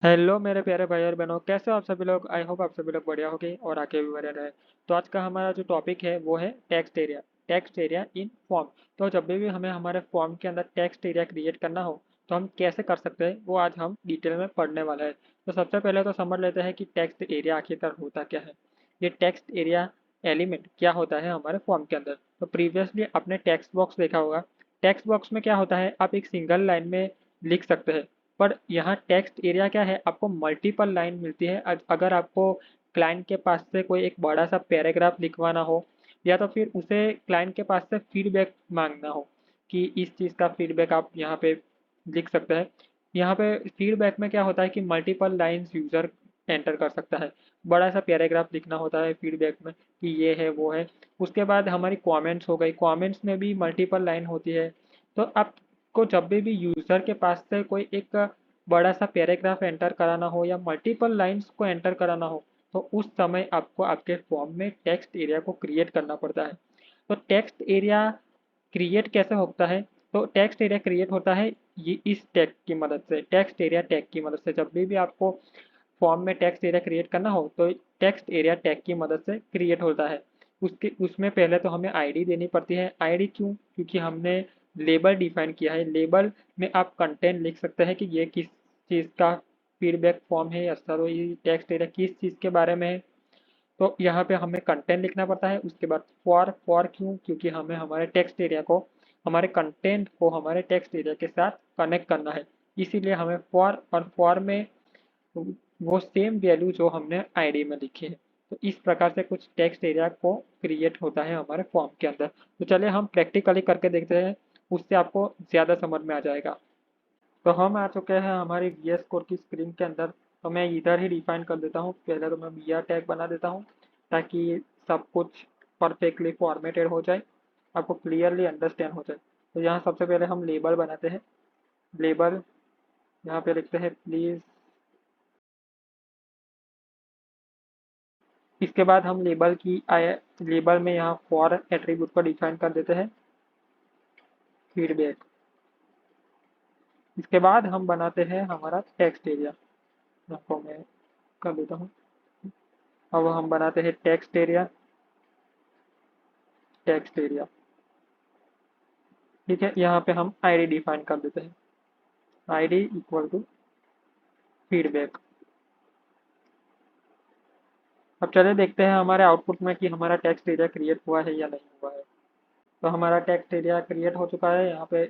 Hello मेरे प्यारे भाई और बहनों, कैसे हो आप सभी लोग। आई होप आप सभी लोग बढ़िया होगे और आगे भी बढ़िया रहे। तो आज का हमारा जो टॉपिक है वो है टेक्स्ट एरिया इन फॉर्म। तो जब भी हमें हमारे फॉर्म के अंदर टेक्स्ट एरिया क्रिएट करना हो तो हम कैसे कर सकते हैं वो आज हम डिटेल में पढ़ने वाले हैं। तो सबसे पहले तो समझ लेते हैं कि टेक्स्ट एरिया आखिरकार होता क्या है। ये टेक्स्ट एरिया एलिमेंट क्या होता है हमारे फॉर्म के अंदर। तो प्रीवियसली आपने टेक्स्ट बॉक्स देखा होगा। टेक्स्ट बॉक्स में क्या होता है, आप एक सिंगल लाइन में लिख सकते हैं। पर यहाँ टेक्स्ट एरिया क्या है, आपको मल्टीपल लाइन मिलती है। अगर आपको क्लाइंट के पास से कोई एक बड़ा सा पैराग्राफ लिखवाना हो या तो फिर उसे क्लाइंट के पास से फीडबैक मांगना हो कि इस चीज़ का फीडबैक आप यहाँ पे लिख सकते हैं। यहाँ पे फीडबैक में क्या होता है कि मल्टीपल लाइंस यूज़र एंटर कर सकता है। बड़ा सा पैराग्राफ लिखना होता है फीडबैक में कि ये है वो है। उसके बाद हमारी कमेंट्स हो गई, कमेंट्स में भी मल्टीपल लाइन होती है। तो आप को जब भी यूजर के पास से कोई एक बड़ा सा पैराग्राफ एंटर कराना हो या मल्टीपल लाइंस को एंटर कराना हो तो उस समय आपको आपके फॉर्म में टेक्स्ट एरिया को क्रिएट करना पड़ता है। तो टेक्स्ट एरिया क्रिएट कैसे होता है, तो टेक्स्ट एरिया क्रिएट होता है ये इस टैग की मदद से, टेक्स्ट एरिया टैग की मदद से। जब भी आपको फॉर्म में टेक्स्ट एरिया क्रिएट करना हो तो टेक्स्ट एरिया टैग की मदद से क्रिएट होता है। उसके उसमें पहले तो हमें आईडी देनी पड़ती है। आईडी क्यों, क्योंकि हमने लेबल डिफाइन किया है। लेबल में आप कंटेंट लिख सकते हैं कि ये किस चीज़ का फीडबैक फॉर्म है या सर ये टेक्स्ट एरिया किस चीज़ के बारे में है। तो यहाँ पे हमें कंटेंट लिखना पड़ता है। उसके बाद फॉर क्यों, क्योंकि हमें हमारे टेक्स्ट एरिया को, हमारे कंटेंट को हमारे टेक्स्ट एरिया के साथ कनेक्ट करना है। इसीलिए हमें फॉर, और फॉर में वो सेम वैल्यू जो हमने आईडी में लिखी है। तो इस प्रकार से कुछ टेक्स्ट एरिया को क्रिएट होता है हमारे फॉर्म के अंदर। तो चलिए हम प्रैक्टिकली करके देखते हैं, उससे आपको ज़्यादा समझ में आ जाएगा। तो हम आ चुके हैं हमारी वी एस कोड की स्क्रीन के अंदर। तो मैं इधर ही डिफाइन कर देता हूँ। पहले तो मैं बी आर टैग बना देता हूँ ताकि सब कुछ परफेक्टली फॉर्मेटेड हो जाए, आपको क्लियरली अंडरस्टैंड हो जाए। तो यहाँ सबसे पहले हम लेबल बनाते हैं। लेबल यहाँ पे लिखते हैं प्लीज़। इसके बाद हम लेबल में यहाँ फॉर एट्रीब्यूट को डिफाइन कर देते हैं फीडबैक। इसके बाद हम बनाते हैं हमारा टेक्स्ट एरिया। आपको मैं कर देता हूँ। अब हम बनाते हैं टेक्स्ट एरिया। ठीक है, यहाँ पे हम आईडी डिफाइन कर देते हैं। ID equal to feedback. अब चलिए देखते हैं हमारे आउटपुट में कि हमारा टेक्स्ट एरिया क्रिएट हुआ है या नहीं हुआ है। तो हमारा टेक्स्ट एरिया क्रिएट हो चुका है। यहाँ पे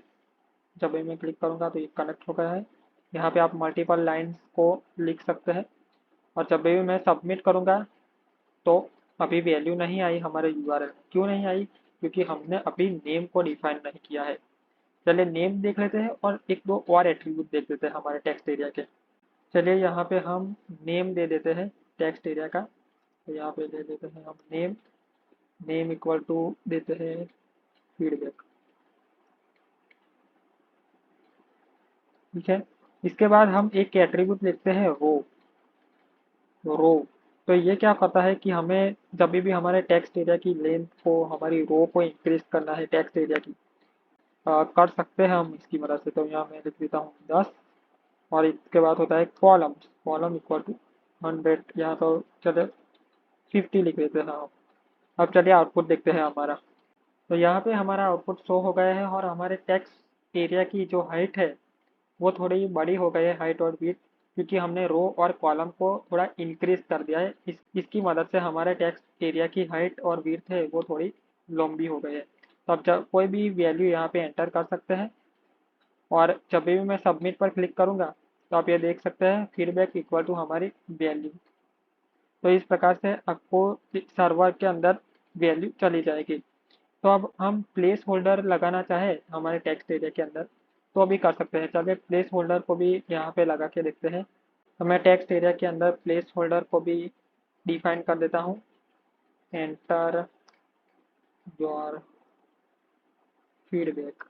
जब भी मैं क्लिक करूँगा तो ये कनेक्ट हो गया है। यहाँ पे आप मल्टीपल लाइंस को लिख सकते हैं। और जब भी मैं सबमिट करूँगा तो अभी वैल्यू नहीं आई हमारे यूआरएल। क्यों नहीं आई, क्योंकि हमने अभी नेम को डिफाइन नहीं किया है। चलिए नेम देख लेते हैं और एक दो और एट्रीब्यूट देख लेते हैं हमारे टेक्स्ट एरिया के। चलिए यहाँ पे हम नेम दे देते हैं टेक्स्ट एरिया का। तो यहाँ पे दे देते हैं हम नेम। नेम इक्वल टू देते हैं फीडबैक। ठीक है, इसके बाद हम एक एट्रीब्यूट लिखते हैं रो। तो ये क्या करता है कि हमें जब भी हमारे टेक्स्ट एरिया की लेंथ को, हमारी रो को इंक्रीज करना है टेक्स्ट एरिया की, कर सकते हैं हम इसकी मदद से। तो यहाँ मैं लिख देता हूँ 10। और इसके बाद होता है कॉलम। Column equal to 100। यहाँ तो चले 50 लिख देते हैं हम। अब चलिए आउटपुट देखते हैं हमारा। तो यहाँ पे हमारा आउटपुट शो हो गया है और हमारे टेक्स्ट एरिया की जो हाइट है वो थोड़ी बड़ी हो गई है, हाइट और विड्थ, क्योंकि हमने रो और कॉलम को थोड़ा इंक्रीज कर दिया है। इसकी मदद से हमारे टेक्स्ट एरिया की हाइट और विड्थ है वो थोड़ी लंबी हो गई है। तो अब जब कोई भी वैल्यू यहाँ पे एंटर कर सकते हैं। और जब भी मैं सबमिट पर क्लिक करूँगा तो आप ये देख सकते हैं फीडबैक इक्वल टू हमारी वैल्यू। तो इस प्रकार से आपको सर्वर के अंदर वैल्यू चली जाएगी। तो अब हम प्लेस होल्डर लगाना चाहे हमारे टेक्स्ट एरिया के अंदर तो भी कर सकते हैं। चलिए प्लेस होल्डर को भी यहाँ पे लगा के देखते हैं। तो मैं टेक्स्ट एरिया के अंदर प्लेस होल्डर को भी डिफाइन कर देता हूँ। Enter your feedback.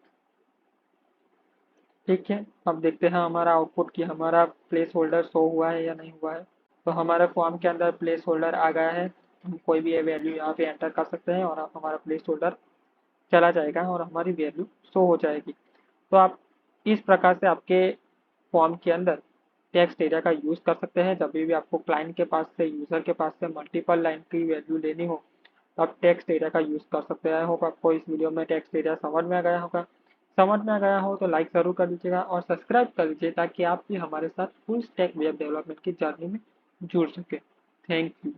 ठीक है, अब देखते हैं हमारा आउटपुट कि हमारा प्लेस होल्डर शो हुआ है या नहीं हुआ है। तो हमारे फॉर्म के अंदर प्लेस होल्डर आ गया है। हम कोई भी वैल्यू यहाँ पे एंटर कर सकते हैं और हमारा प्लेस होल्डर चला जाएगा और हमारी वैल्यू शो हो जाएगी। तो आप इस प्रकार से आपके फॉर्म के अंदर टेक्स्ट एरिया का यूज़ कर सकते हैं। जब भी आपको क्लाइंट के पास से, यूज़र के पास से मल्टीपल लाइन की वैल्यू लेनी हो तो आप टेक्स्ट एरिया का यूज़ कर सकते हैं। आई होप आपको इस वीडियो में टेक्स्ट एरिया समझ में आ गया होगा। समझ में आ गया हो तो लाइक ज़रूर कर दीजिएगा और सब्सक्राइब कर लीजिए ताकि आप भी हमारे साथ फुल स्टैक वेब डेवलपमेंट की जर्नी में जुड़ सके। Thank you.